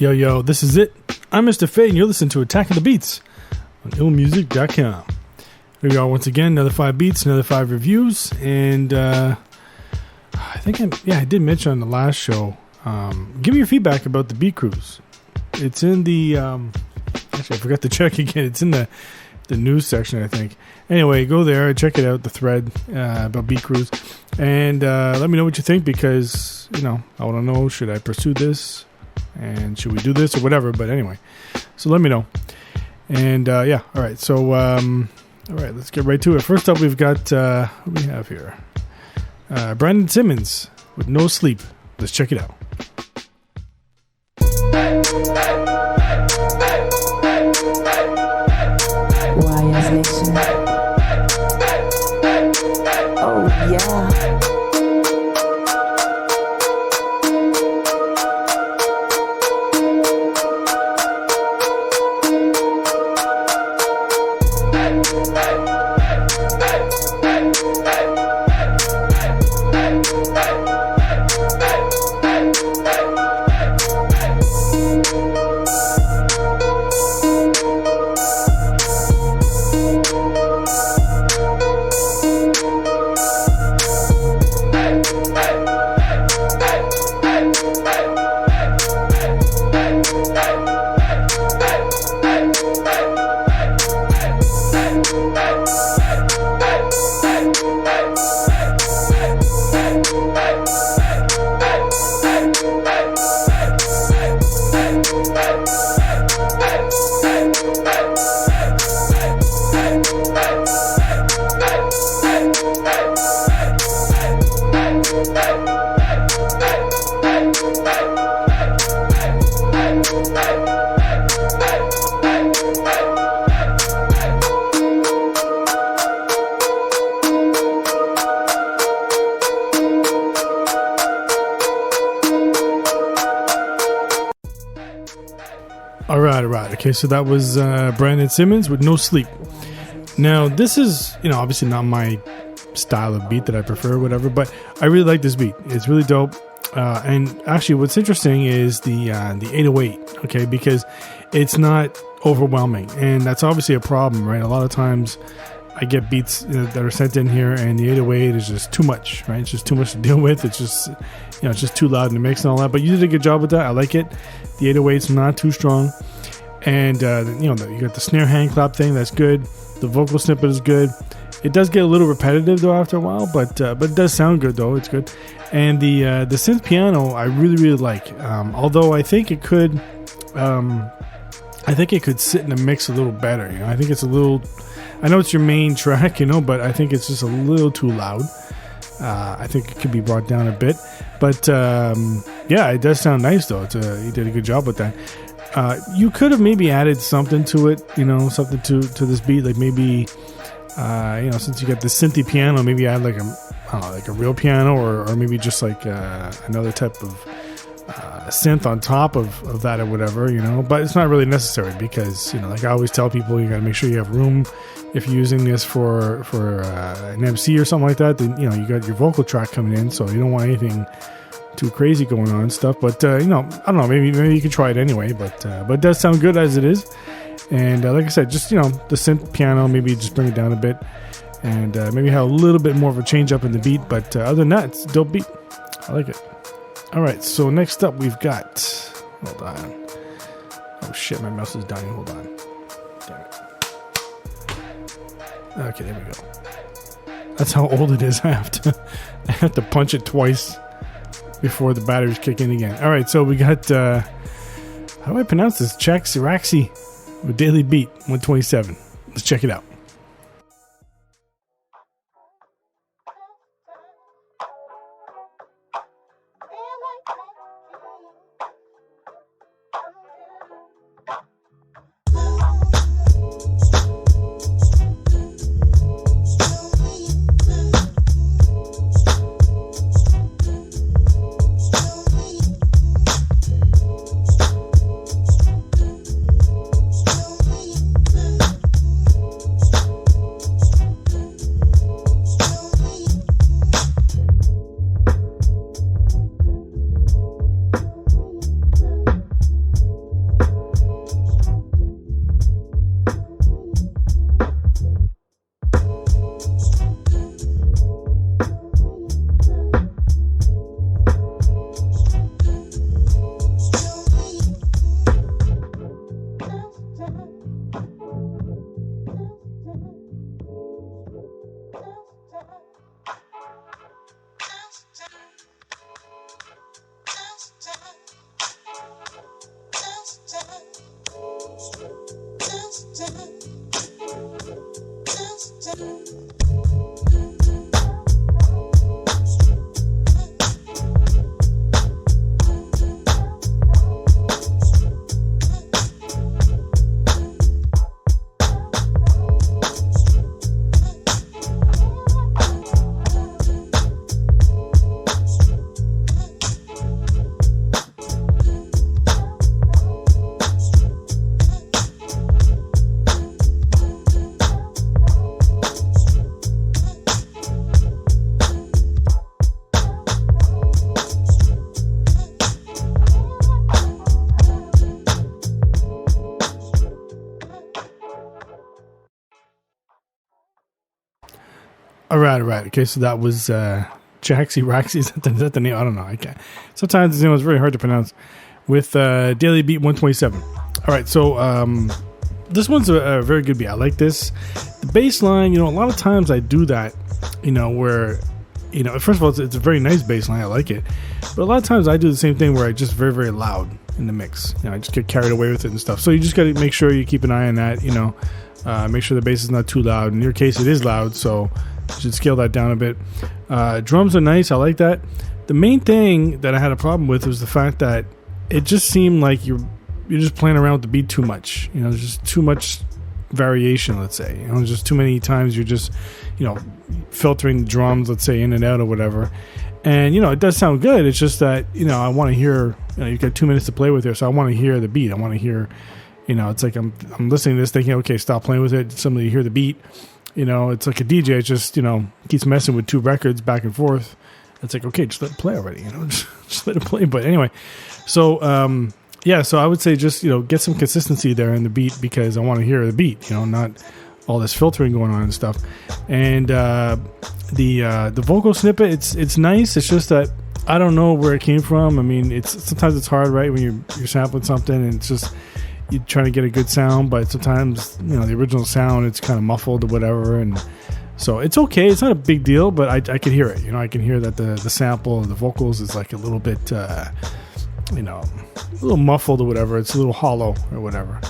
Yo, this is it. I'm Mr. Faye, and you're listening to Attacking the Beats on IllMuzik.com. Here we are once again, another 5 beats, another 5 reviews, and I did mention on the last show, give me your feedback about the Beat Cruise. It's in the, actually I forgot to check again, it's in the news section, I think. Anyway, go there, check it out, the thread about Beat Cruise, and let me know what you think, because, I want to know, should I pursue this? And should we do this or whatever? But anyway, so let me know. And all right. So all right, let's get right to it. First up, we've got what do we have here? Brandon Simmons with No Sleep. Let's check it out. YS Nation. Oh yeah. All right. Okay, so that was Brandon Simmons with No Sleep. Now, this is, obviously not my style of beat that I prefer, whatever, but I really like this beat. It's really dope. And actually, what's interesting is the 808, okay, because it's not overwhelming, and that's obviously a problem, right? A lot of times I get beats that are sent in here, and the 808 is just too much, right? It's just too much to deal with. It's just, it's just too loud in the mix and all that. But you did a good job with that. I like it. The 808's not too strong, and you got the snare hand clap thing. That's good. The vocal snippet is good. It does get a little repetitive though after a while, but it does sound good though. It's good. And the synth piano I really like. Although I think it could sit in a mix a little better. I think it's a little. I know it's your main track, but I think it's just a little too loud. I think it could be brought down a bit, but it does sound nice though. You did a good job with that. You could have maybe added something to it, something to this beat, like maybe, since you got the synthy piano, maybe add like a real piano, or maybe just like another type of synth on top of that or whatever, but it's not really necessary because, like I always tell people, you got to make sure you have room. If you're using this for an MC or something like that, then, you got your vocal track coming in, so you don't want anything too crazy going on and stuff. But, I don't know, maybe you can try it anyway, but it does sound good as it is. And like I said, just, the synth piano, maybe just bring it down a bit and maybe have a little bit more of a change up in the beat. But other than that, it's a dope beat. I like it. All right, so next up we've got, hold on. Oh shit, my mouse is dying. Hold on. Damn it. Okay, there we go. That's how old it is. I have to punch it twice before the batteries kick in again. All right, so we got, how do I pronounce this? Chak Siraxi with Daily Beat 127. Let's check it out. right. Okay, so that was Jaxie Raxie. Is that the name? I don't know. I can't. Sometimes the name was very hard to pronounce. With Daily Beat 127. All right, so this one's a very good beat. I like this. The bass line, a lot of times I do that, where, first of all, it's a very nice bass line. I like it. But a lot of times I do the same thing where I just very, very loud in the mix. I just get carried away with it and stuff. So you just got to make sure you keep an eye on that, make sure the bass is not too loud. In your case, it is loud, so you should scale that down a bit. Drums are nice. I like that. The main thing that I had a problem with was the fact that it just seemed like you're just playing around with the beat too much. There's just too much variation, let's say. There's just too many times you're just, filtering the drums, let's say, in and out or whatever. And, it does sound good. It's just that, I want to hear, you've got 2 minutes to play with here, so I want to hear the beat. I want to hear, it's like I'm listening to this thinking, okay, stop playing with it. Suddenly you hear the beat. It's like a DJ. It just, keeps messing with 2 records back and forth. It's like, okay, just let it play already, just let it play. But anyway, so, so I would say just, get some consistency there in the beat because I want to hear the beat, not all this filtering going on and stuff. And the vocal snippet, it's nice. It's just that I don't know where it came from. I mean, sometimes it's hard, right, when you're sampling something and it's just you're trying to get a good sound, but sometimes, the original sound, it's kind of muffled or whatever, and so it's okay. It's not a big deal, but I could hear it. I can hear that the sample of the vocals is like a little bit, a little muffled or whatever. It's a little hollow or whatever.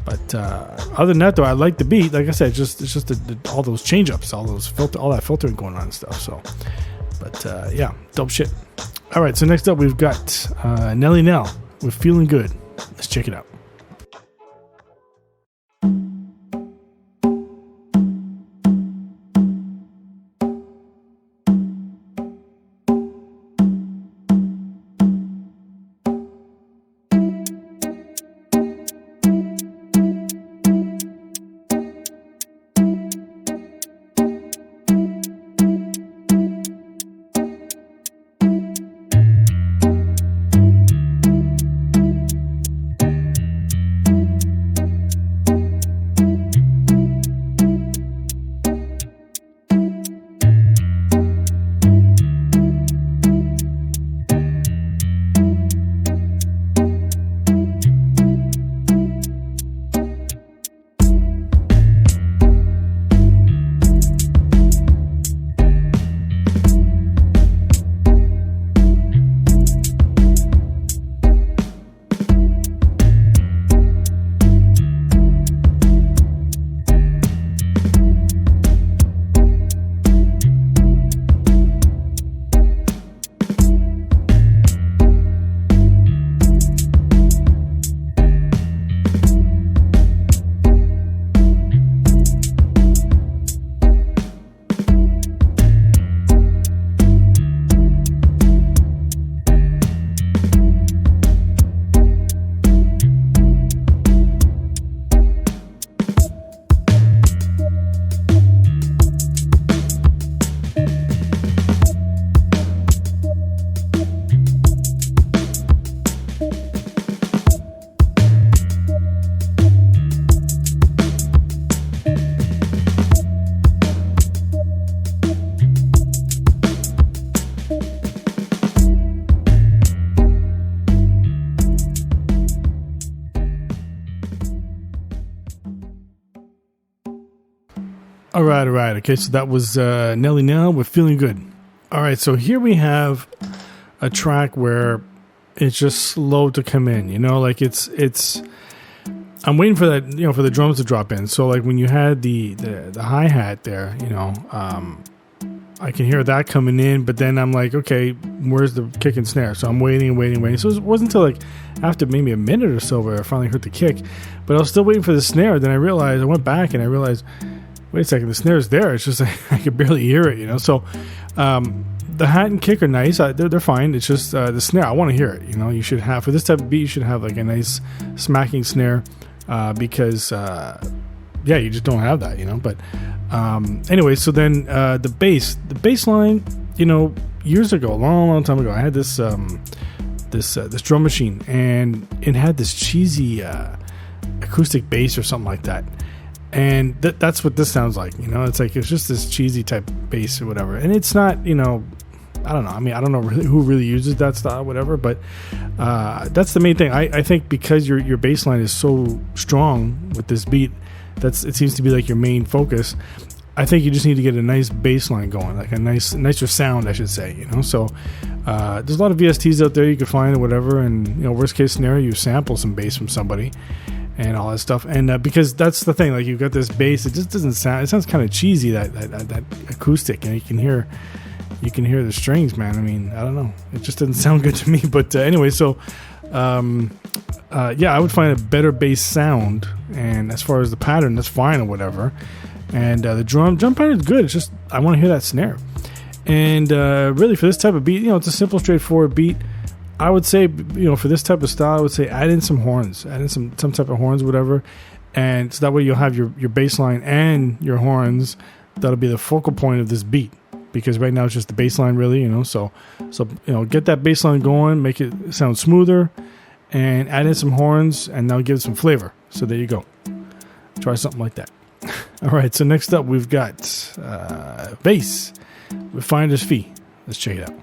But other than that, though, I like the beat. Like I said, it's just all those change ups, all that filtering going on and stuff. So, but dope shit. All right, so next up we've got Nelly Nell with "Feeling Good." Let's check it out. All right. Okay, so that was Nelly Nell with "Feeling Good." All right, so here we have a track where it's just slow to come in. Like it's. I'm waiting for that, for the drums to drop in. So like when you had the hi hat there, I can hear that coming in, but then I'm like, okay, where's the kick and snare? So I'm waiting. So it wasn't until like after maybe a minute or so where I finally heard the kick, but I was still waiting for the snare. Then I went back and I realized, wait a second, the snare's there. It's just I could barely hear it, So the hat and kick are nice. They're fine. It's just the snare. I want to hear it. You should have, for this type of beat, you should have like a nice smacking snare because you just don't have that. But anyway, so then the bass line, years ago, a long time ago, I had this this drum machine, and it had this cheesy acoustic bass or something like that. And that's what this sounds like. It's like it's just this cheesy type bass or whatever. And it's not, I don't know. I mean, I don't know really who really uses that style, whatever. But that's the main thing. I think because your bass line is so strong with this beat, it seems to be like your main focus. I think you just need to get a nice bass line going, like a nicer sound, I should say. So there's a lot of VSTs out there you could find or whatever. And worst case scenario, you sample some bass from somebody and all that stuff. And because that's the thing, like you've got this bass, it just doesn't sound. It sounds kind of cheesy, that acoustic, and you can hear the strings, man. I mean, I don't know, it just doesn't sound good to me. But anyway, so I would find a better bass sound, and as far as the pattern, that's fine or whatever. And the drum pattern is good. It's just I want to hear that snare. And really, for this type of beat, it's a simple, straightforward beat. I would say, for this type of style, I would say add in some horns, add in some type of horns, whatever. And so that way you'll have your bass line and your horns. That'll be the focal point of this beat, because right now it's just the bass line, really. So get that bass line going, make it sound smoother, and add in some horns, and that'll give it some flavor. So there you go. Try something like that. All right. So next up, we've got bass with Finder's Fee. Let's check it out.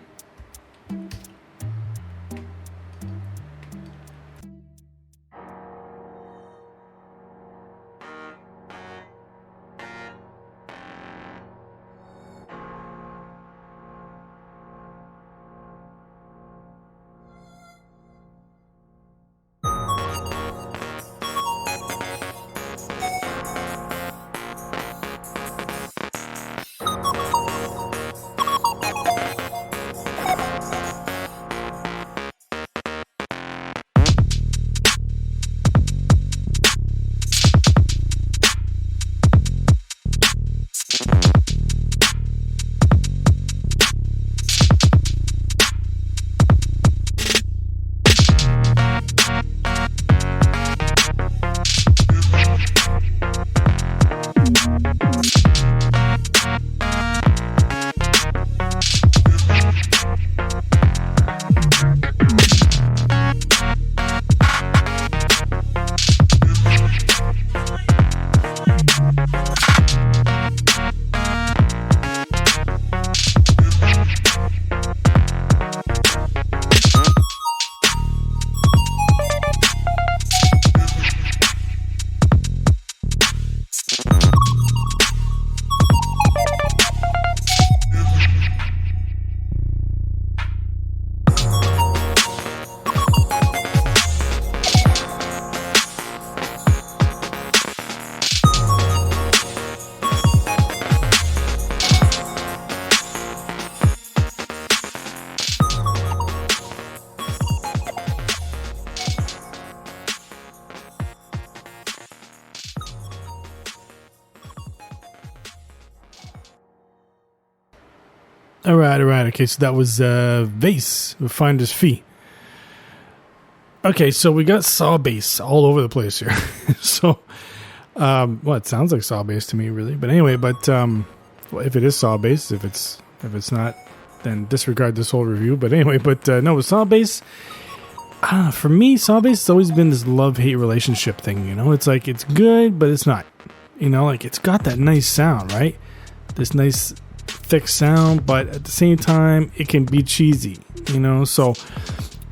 All right. Okay, so that was Vase with Finder's Fee. Okay, so we got saw bass all over the place here. So, it sounds like saw bass to me, really. But anyway, if it is saw bass, if it's not, then disregard this whole review. But anyway, no, with saw bass, for me, saw bass has always been this love-hate relationship thing. It's like it's good, but it's not. Like it's got that nice sound, right? This nice thick sound, but at the same time it can be cheesy, so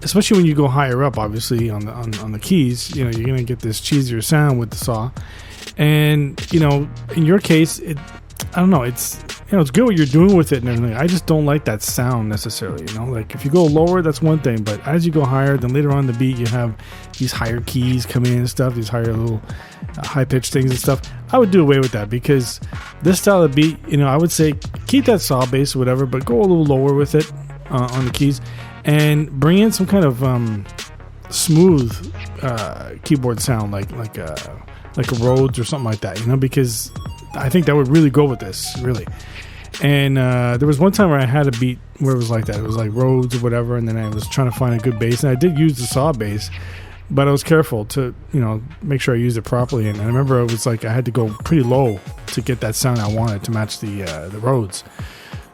especially when you go higher up, obviously on the keys, you're gonna get this cheesier sound with the saw. And in your case, I don't know, it's good what you're doing with it and everything. I just don't like that sound necessarily. Like if you go lower, that's one thing, but as you go higher, then later on in the beat you have these higher keys coming in and stuff, these higher little high pitched things and stuff. I would do away with that, because this style of beat, I would say keep that saw bass or whatever, but go a little lower with it on the keys, and bring in some kind of smooth keyboard sound, like a Rhodes or something like that, because I think that would really go with this, really. And there was one time where I had a beat where it was like that. It was like Rhodes or whatever, and then I was trying to find a good bass, and I did use the saw bass, but I was careful to, make sure I used it properly. And I remember it was like I had to go pretty low to get that sound I wanted to match the Rhodes.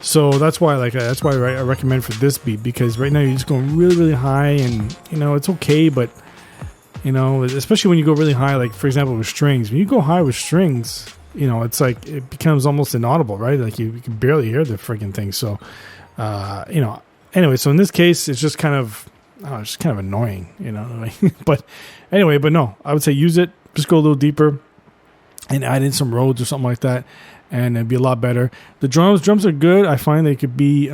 So that's why I recommend for this beat, because right now you're just going really, really high, and it's okay, but You know, especially when you go really high, like for example with strings. When you go high with strings, you know, it's like it becomes almost inaudible, right? Like you can barely hear the freaking thing. So, you know, anyway, so in this case, it's just kind of, it's just kind of annoying, you know. But anyway, but no, I would say use it. Just go a little deeper and add in some Rhodes or something like that, and it'd be a lot better. The drums are good. I find they could be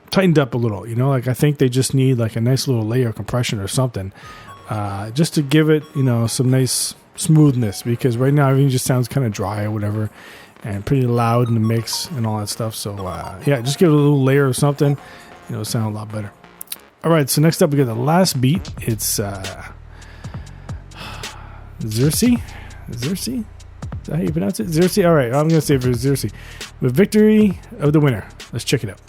tightened up a little, you know. Like I think they just need like a nice little layer of compression or something. Just to give it, you know, some nice smoothness, because right now everything just sounds kind of dry or whatever, and pretty loud in the mix and all that stuff. So yeah, just give it a little layer of something, you know, it'll sound a lot better. All right, so next up we got the last beat. It's Xerxes. Is that how you pronounce it? Xerxes. All right, I'm gonna say for Xerxes with Victory of the Winner. Let's check it out.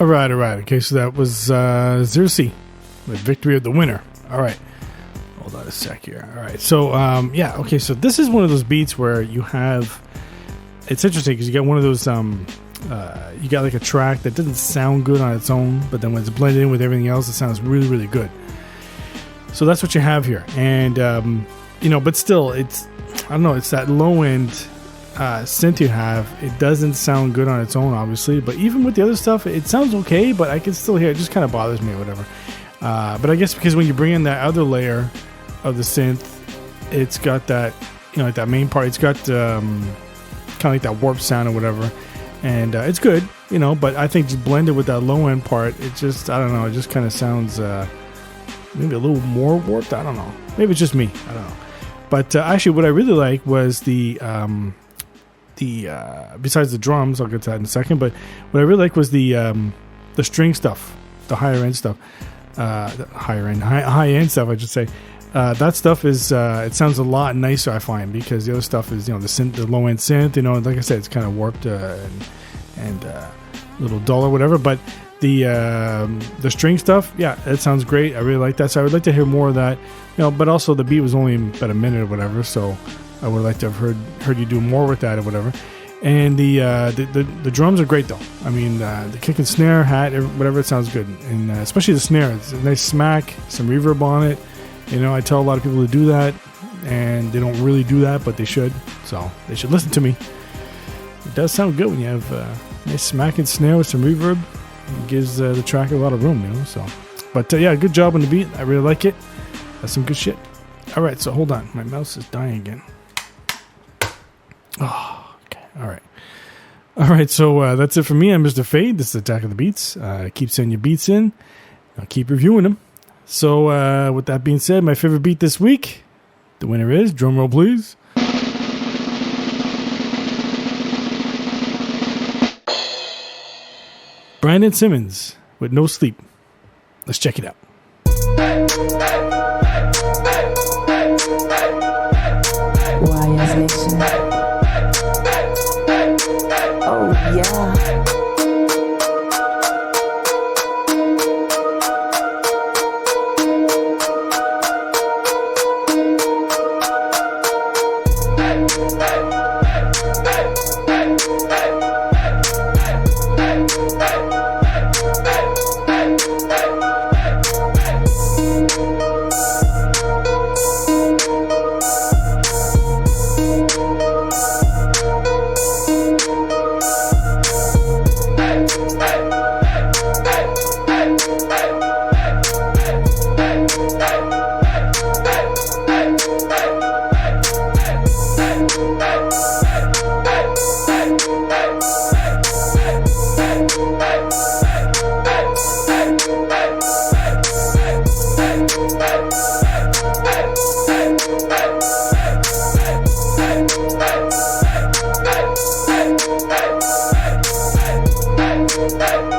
All right. Okay, so that was Xerxes with Victory of the Winner. All right. Hold on a sec here. All right. So, yeah, okay, so this is one of those beats where you have... It's interesting because you got one of those... you got like a track that doesn't sound good on its own, but then when it's blended in with everything else, it sounds really, really good. So that's what you have here. And, you know, but still, it's... I don't know, it's that low-end... synth you have. It doesn't sound good on its own, obviously, but even with the other stuff, it sounds okay, but I can still hear it. Just kind of bothers me or whatever. But I guess because when you bring in that other layer of the synth, it's got that, you know, like that main part, it's got kind of like that warp sound or whatever, and it's good, you know, but I think just blended with that low end part, it just, I don't know, it just kind of sounds maybe a little more warped. I don't know, maybe it's just me, I don't know. But actually what I really like was the besides the drums, I'll get to that in a second, but what I really like was the string stuff, the higher end stuff, high end stuff, I should say. That stuff is it sounds a lot nicer, I find, because the other stuff is, you know, the low end synth, you know, like I said, it's kind of warped and a little dull or whatever. But the string stuff, yeah, it sounds great. I really like that, so I would like to hear more of that, you know. But also the beat was only about a minute or whatever, so I would like to have heard you do more with that or whatever. And the drums are great though. I mean, the kick and snare, hat, whatever, it sounds good. And especially the snare, it's a nice smack, some reverb on it. You know, I tell a lot of people to do that, and they don't really do that, but they should. So they should listen to me. It does sound good when you have a nice smack and snare with some reverb. It gives the track a lot of room, you know. So, but yeah, good job on the beat. I really like it. That's some good shit. All right, so hold on. My mouse is dying again. Oh, okay. All right, so that's it for me. I'm Mr. Fade. This is Attack of the Beats. Keep sending your beats in. I'll keep reviewing them. So with that being said, my favorite beat this week, the winner is, drum roll please, Brandon Simmons with No Sleep. Let's check it out. Wires Nation. Oh yeah. yeah.